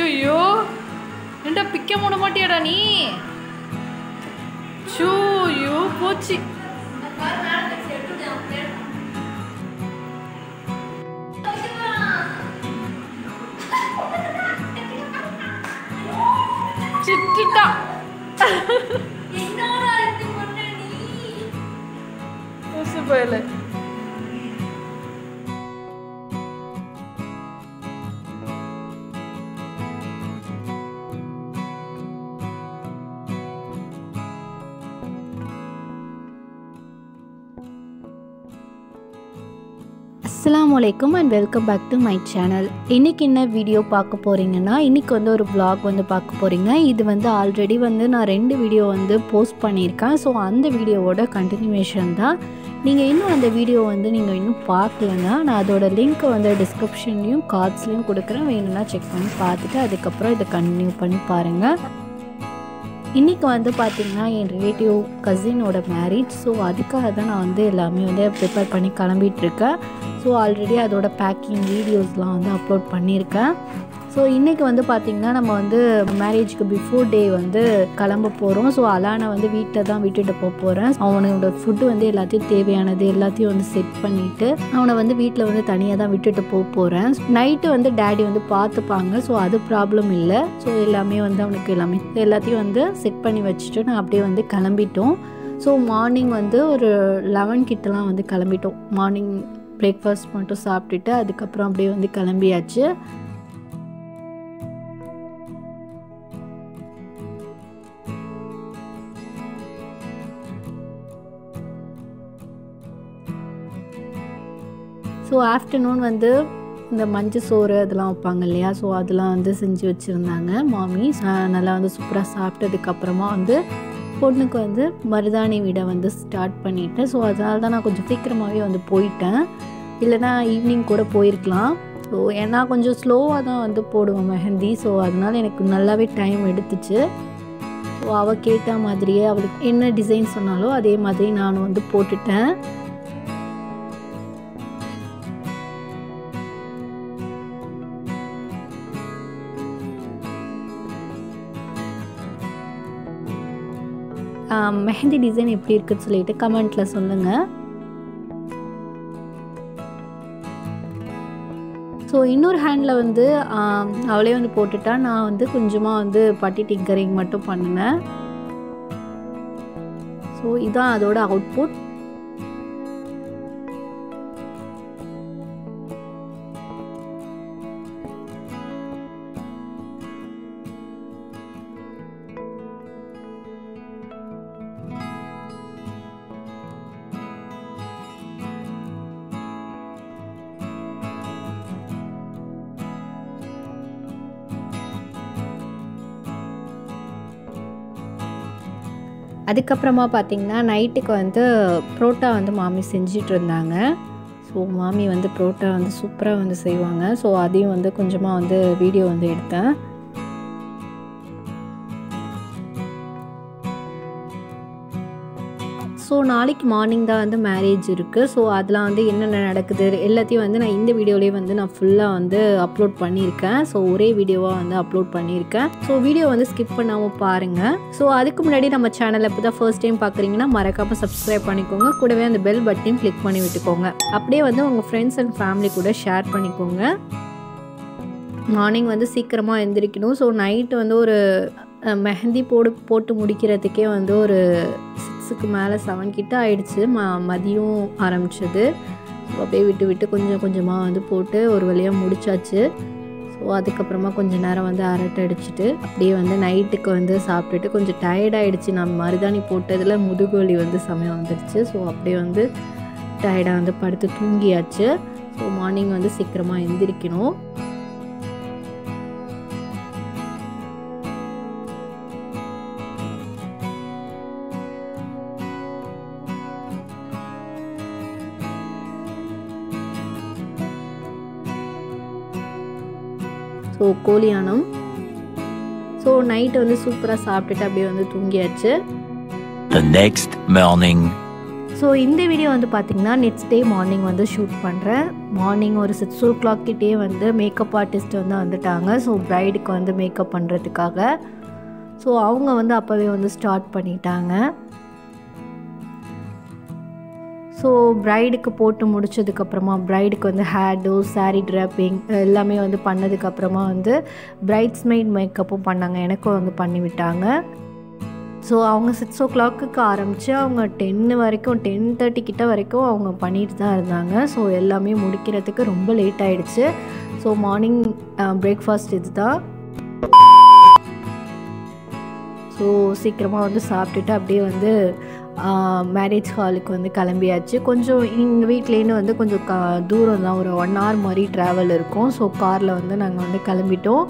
ஐயோ என்னடா பிக்க மூட மாட்டியாடா நீ ஐயோ போச்சு சிட்டுடா என்னடா இது பண்ண நீ ஓசபைல Assalamualaikum and welcome back to my channel. இன்னைக்கு என்ன வீடியோ பார்க்க போறீங்கன்னா இன்னைக்கு வந்து ஒரு vlog வந்து பார்க்க போறீங்க. இது வந்து ஆல்ரெடி வந்து நான் 2 வீடியோ வந்து போஸ்ட் பண்ணியிருக்கேன். ஸோ அந்த வீடியோவோட கண்டினியூவேஷன் தான். நீங்கள் இன்னும் அந்த வீடியோ வந்து நீங்கள் இன்னும் பார்க்கலன்னா நான் அதோட லிங்க்கை வந்து டிஸ்கிரிப்ஷன்லையும் கார்ட்ஸ்லையும் கொடுக்குறேன். வேணும்னா செக் பண்ணி பார்த்துட்டு அதுக்கப்புறம் இதை கண்டினியூ பண்ணி பாருங்கள். இன்றைக்கி வந்து பார்த்திங்கன்னா என் ரிலேட்டிவ் கசினோட மேரேஜ். ஸோ அதுக்காக தான் நான் வந்து எல்லாமே வந்து ப்ரிப்பேர் பண்ணி கிளம்பிகிட்ருக்கேன். ஸோ ஆல்ரெடி அதோட பேக்கிங் வீடியோஸ்லாம் வந்து அப்லோட் பண்ணியிருக்கேன். ஸோ இன்றைக்கி வந்து பார்த்திங்கன்னா நம்ம வந்து மேரேஜுக்கு பிஃபோர் டே வந்து கிளம்ப போகிறோம். ஸோ அலானை வந்து வீட்டில் தான் விட்டுட்டு போகிறேன். அவனோட ஃபுட்டு வந்து எல்லாத்தையும் தேவையானது எல்லாத்தையும் வந்து செட் பண்ணிவிட்டு அவனை வந்து வீட்டில் வந்து தனியாக தான் விட்டுட்டு போகிறேன். நைட்டு வந்து டேடி வந்து பார்த்துப்பாங்க. ஸோ அது ப்ராப்ளம் இல்லை. ஸோ எல்லாமே வந்து அவனுக்கு எல்லாத்தையும் வந்து செட் பண்ணி வச்சுட்டு நான் அப்படியே வந்து கிளம்பிட்டோம். ஸோ மார்னிங் வந்து ஒரு 11 கிட்டலாம் வந்து கிளம்பிட்டோம். மார்னிங் பிரேக்ஃபாஸ்ட் மட்டும் சாப்பிட்டுட்டு அதுக்கப்புறம் அப்படியே வந்து கிளம்பியாச்சு. ஸோ ஆஃப்டர்நூன் வந்து இந்த மஞ்சள் சோறு அதெல்லாம் வைப்பாங்க இல்லையா, ஸோ அதெல்லாம் வந்து செஞ்சு வச்சுருந்தாங்க மாமி. நல்லா வந்து சூப்பராக சாப்பிட்டதுக்கப்புறமா வந்து பொண்ணுக்கு வந்து மருதாணி விட வந்து ஸ்டார்ட் பண்ணிவிட்டேன். ஸோ அதனால தான் நான் கொஞ்சம் சீக்கிரமாகவே வந்து போயிட்டேன். இல்லைனா ஈவினிங் கூட போயிருக்கலாம். ஸோ ஏன்னா கொஞ்சம் ஸ்லோவாக தான் வந்து போடுவேன் மெஹந்தி. ஸோ அதனால் எனக்கு நல்லாவே டைம் எடுத்துச்சு. ஸோ அவள் கேட்ட மாதிரியே அவளுக்கு என்ன டிசைன் சொன்னாலோ அதே மாதிரி நானும் வந்து போட்டுட்டேன். மெஹந்தி டிசைன் எப்படி இருக்குன்னு சொல்லிட்டு கமெண்ட்டில் சொல்லுங்கள். ஸோ இன்னொரு ஹேண்டில் வந்து அவளே வந்து போட்டுட்டா. நான் வந்து கொஞ்சமாக வந்து பட்டி டிங்கரிங் மட்டும் பண்ணினேன். ஸோ இதான் அதோட அவுட்புட். அதுக்கப்புறமா பார்த்திங்கன்னா நைட்டுக்கு வந்து புரோட்டா வந்து மாமி செஞ்சிட்டு இருந்தாங்க. ஸோ மாமி வந்து புரோட்டா வந்து சூப்பராக வந்து செய்வாங்க. ஸோ அதையும் வந்து கொஞ்சமாக வந்து வீடியோ வந்து எடுத்தேன். ஸோ நாளைக்கு மார்னிங் தான் வந்து மேரேஜ் இருக்குது. ஸோ அதெல்லாம் வந்து என்னென்ன நடக்குது எல்லாத்தையும் வந்து நான் இந்த வீடியோலேயே வந்து நான் ஃபுல்லாக வந்து அப்லோட் பண்ணியிருக்கேன். ஸோ ஒரே வீடியோவாக வந்து அப்லோட் பண்ணியிருக்கேன். ஸோ வீடியோ வந்து ஸ்கிப் பண்ணாமல் பாருங்கள். ஸோ அதுக்கு முன்னாடி நம்ம சேனலை இப்போ தான் ஃபர்ஸ்ட் டைம் பார்க்குறீங்கன்னா மறக்காமல் சப்ஸ்கிரைப் பண்ணிக்கோங்க. கூடவே அந்த பெல் பட்டனையும் கிளிக் பண்ணி விட்டுக்கோங்க. அப்படியே வந்து உங்கள் ஃப்ரெண்ட்ஸ் அண்ட் ஃபேமிலி கூட ஷேர் பண்ணிக்கோங்க. மார்னிங் வந்து சீக்கிரமாக எழுந்திரிக்கணும். ஸோ நைட்டு வந்து ஒரு மெஹந்தி போட்டு முடிக்கிறதுக்கே வந்து ஒரு 6க்கு மேலே 7 கிட்ட ஆயிடுச்சு. மதியம் ஆரம்பிச்சது. ஸோ அப்படியே விட்டு கொஞ்சம் கொஞ்சமாக வந்து போட்டு ஒரு வழியாக முடிச்சாச்சு. ஸோ அதுக்கப்புறமா கொஞ்சம் நேரம் வந்து அரட்டை அடிச்சுட்டு அப்படியே வந்து நைட்டுக்கு வந்து சாப்பிட்டுட்டு கொஞ்சம் டயர்டாகிடுச்சு. நான் மருதாணி போட்டதில் முதுகுவலி வந்து சமயம் வந்துடுச்சு. ஸோ அப்படியே வந்து டயர்டாக வந்து படுத்து தூங்கியாச்சு. ஸோ மார்னிங் வந்து சீக்கிரமாக எழுந்திரிக்கணும். ஸோ கோழியானம். ஸோ நைட்டு வந்து சூப்பராக சாப்பிட்டுட்டு அப்படியே வந்து தூங்கியாச்சு. The next morning. ஸோ இந்த வீடியோ வந்து பார்த்திங்கன்னா நெக்ஸ்ட் டே மார்னிங் வந்து ஷூட் பண்ணுறேன். மார்னிங் ஒரு 6 o'clock கிட்டே வந்து மேக்கப் ஆர்டிஸ்ட் வந்து வந்துட்டாங்க. ஸோ ப்ரைடுக்கு வந்து மேக்கப் பண்ணுறதுக்காக. ஸோ அவங்க வந்து அப்போவே வந்து ஸ்டார்ட் பண்ணிட்டாங்க. ஸோ ப்ரைடுக்கு போட்டு முடிச்சதுக்கப்புறமா ப்ரைடுக்கு வந்து ஹேர்டு, சாரீ ட்ராப்பிங் எல்லாமே வந்து பண்ணதுக்கப்புறமா வந்து ப்ரைட்ஸ்மெய்ட் மேக்கப்பும் பண்ணாங்க. எனக்கும் வந்து பண்ணி விட்டாங்க. ஸோ அவங்க 6 o'clock ஆரம்பித்து அவங்க 10 வரைக்கும் 10:30 கிட்ட வரைக்கும் அவங்க பண்ணிட்டு தான் இருந்தாங்க. ஸோ எல்லாமே முடிக்கிறதுக்கு ரொம்ப லேட் ஆகிடுச்சு. ஸோ மார்னிங் பிரேக்ஃபாஸ்ட் இது தான். ஸோ சீக்கிரமாக வந்து சாப்பிட்டுட்டு அப்படியே வந்து மேரேஜ் ஹாலுக்கு வந்து கிளம்பியாச்சு. கொஞ்சம் எங்கள் வீட்லேருந்து வந்து கொஞ்சம் தூரம் தான், ஒரு 1 hour மாதிரி ட்ராவல் இருக்கும். ஸோ காரில் வந்து நாங்கள் வந்து கிளம்பிட்டோம்.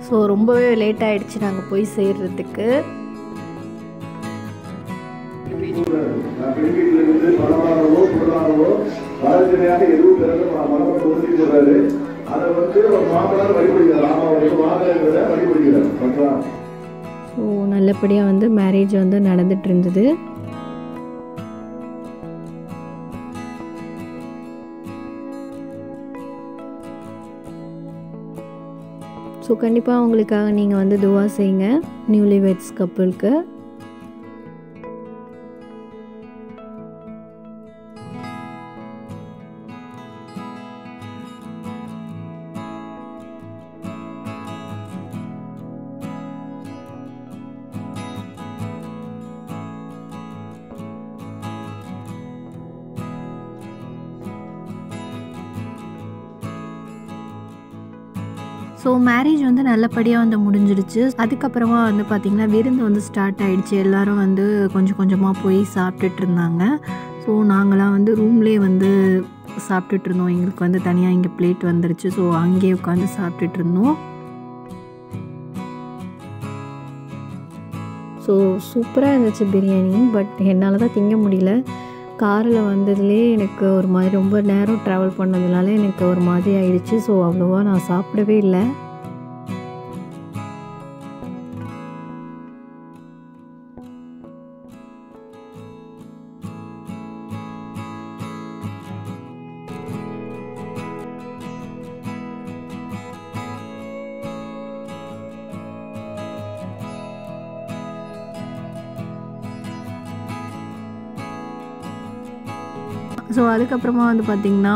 ஸோ ரொம்பவே லேட் ஆகிடுச்சு நாங்கள் போய் சேர்றதுக்கு. ஸோ நல்லபடியாக வந்து மேரேஜ் வந்து நடந்துட்டு இருந்தது. ஸோ கண்டிப்பாக அவங்களுக்காக நீங்கள் வந்து துவா செய்யுங்க, நியூலி வெட்ஸ் கப்புளுக்கு. ஸோ மேரேஜ் வந்து நல்லபடியாக வந்து முடிஞ்சிடுச்சு. அதுக்கப்புறமா வந்து பார்த்திங்கன்னா விருந்து வந்து ஸ்டார்ட் ஆகிடுச்சு. எல்லோரும் வந்து கொஞ்சம் கொஞ்சமாக போய் சாப்பிட்டுட்டு இருந்தாங்க. ஸோ நாங்களாம் வந்து ரூம்லேயே வந்து சாப்பிட்டுட்டு இருந்தோம். எங்களுக்கு வந்து தனியாக இங்கே பிளேட் வந்துருச்சு. ஸோ அங்கேயே உட்காந்து சாப்பிட்டுட்டு இருந்தோம். ஸோ சூப்பராக இருந்துச்சு பிரியாணி. பட் என்னால் தான் திங்க முடியல. காரில் வந்ததுலேயே எனக்கு ஒரு மாதிரி ரொம்ப நேரம் ட்ராவல் பண்ணதுனால எனக்கு ஒரு மாதிரி ஆயிடுச்சு. ஸோ அவ்வளோவா நான் சாப்பிடவே இல்லை. ஸோ அதுக்கப்புறமா வந்து பார்த்திங்கன்னா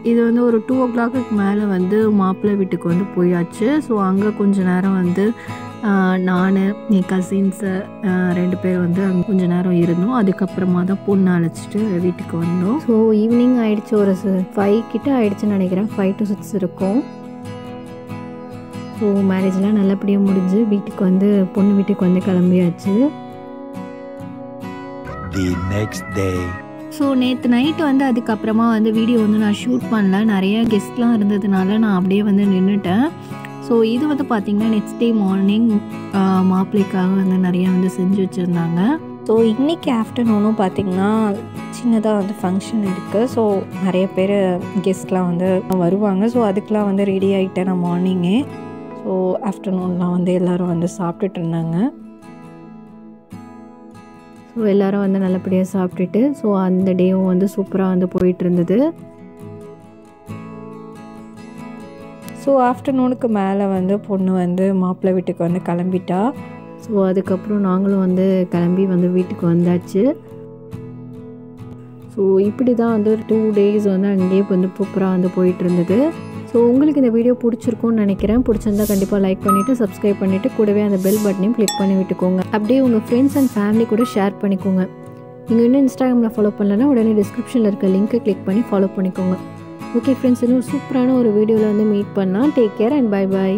இது வந்து ஒரு 2 o'clock மேலே வந்து மாப்பிள்ளை வீட்டுக்கு வந்து போயாச்சு. ஸோ அங்கே கொஞ்சம் நேரம் வந்து நான், என் கசின்ஸு 2 பேர் வந்து அங்கே கொஞ்சம் நேரம் இருந்தோம். அதுக்கப்புறமா தான் பொண்ணு அழைச்சிட்டு வீட்டுக்கு வந்தோம். ஸோ ஈவினிங் ஆகிடுச்சு, ஒரு 5 கிட்ட ஆகிடுச்சுன்னு நினைக்கிறேன். 5 to 6 இருக்கும். ஸோ மேரேஜ்லாம் நல்லபடியாக முடிஞ்சு வீட்டுக்கு வந்து பொண்ணு வீட்டுக்கு வந்து கிளம்பியாச்சு. The next day. ஸோ நேற்று நைட்டு வந்து அதுக்கப்புறமா வந்து வீடியோ வந்து நான் ஷூட் பண்ணல. நிறைய கெஸ்ட்லாம் இருந்ததுனால நான் அப்படியே வந்து நின்றுட்டேன். ஸோ இது வந்து பார்த்திங்கன்னா நெக்ஸ்ட் டே மார்னிங் மாப்பிள்ளைக்காக வந்து நிறையா வந்து செஞ்சு வச்சுருந்தாங்க. ஸோ இன்றைக்கி ஆஃப்டர்நூனும் பார்த்திங்கன்னா சின்னதாக வந்து ஃபங்க்ஷன் இருக்குது. ஸோ நிறைய பேர் கெஸ்ட்லாம் வந்து வருவாங்க. ஸோ அதுக்கெலாம் வந்து ரெடி ஆகிட்டேன் நான் மார்னிங்கே. ஸோ ஆஃப்டர்நூன்லாம் வந்து எல்லோரும் வந்து சாப்பிட்டுட்டு இருந்தாங்க. ஸோ எல்லோரும் வந்து நல்லபடியாக சாப்பிட்டுட்டு ஸோ அந்த டேவும் வந்து சூப்பராக வந்து போயிட்டு இருந்தது. ஸோ ஆஃப்டர்நூனுக்கு மேலே வந்து பொண்ணு வந்து மாப்பிள்ளை வீட்டுக்கு வந்து கிளம்பிட்டா. ஸோ அதுக்கப்புறம் நாங்களும் வந்து கிளம்பி வந்து வீட்டுக்கு வந்தாச்சு. ஸோ இப்படி தான் வந்து 2 days வந்து அங்கேயே வந்து சூப்பராக வந்து போயிட்டு இருந்தது. ஸோ உங்களுக்கு இந்த வீடியோ பிடிச்சிருக்கும்னு நினைக்கிறேன். பிடிச்சிருந்தா கண்டிப்பாக லைக் பண்ணிவிட்டு சப்ஸ்கிரைப் பண்ணிவிட்டு கூடவே அந்த பெல் பட்டனையும் கிளிக் பண்ணி விட்டுக்கோங்க. அப்படியே உங்கள் ஃப்ரெண்ட்ஸ் அண்ட் ஃபேமிலி கூட ஷேர் பண்ணிக்கோங்க. நீங்கள் இன்னும் இன்ஸ்டாகிராமில் ஃபாலோ பண்ணலன்னா உடனே டிஸ்கிரிப்ஷனில் இருக்க லிங்க்கை கிளிக் பண்ணி ஃபாலோ பண்ணிக்கோங்க. ஓகே ஃப்ரெண்ட்ஸ், இன்னும் சூப்பரான ஒரு வீடியோவில் வந்து மீட் பண்ணலாம். Take care and bye bye.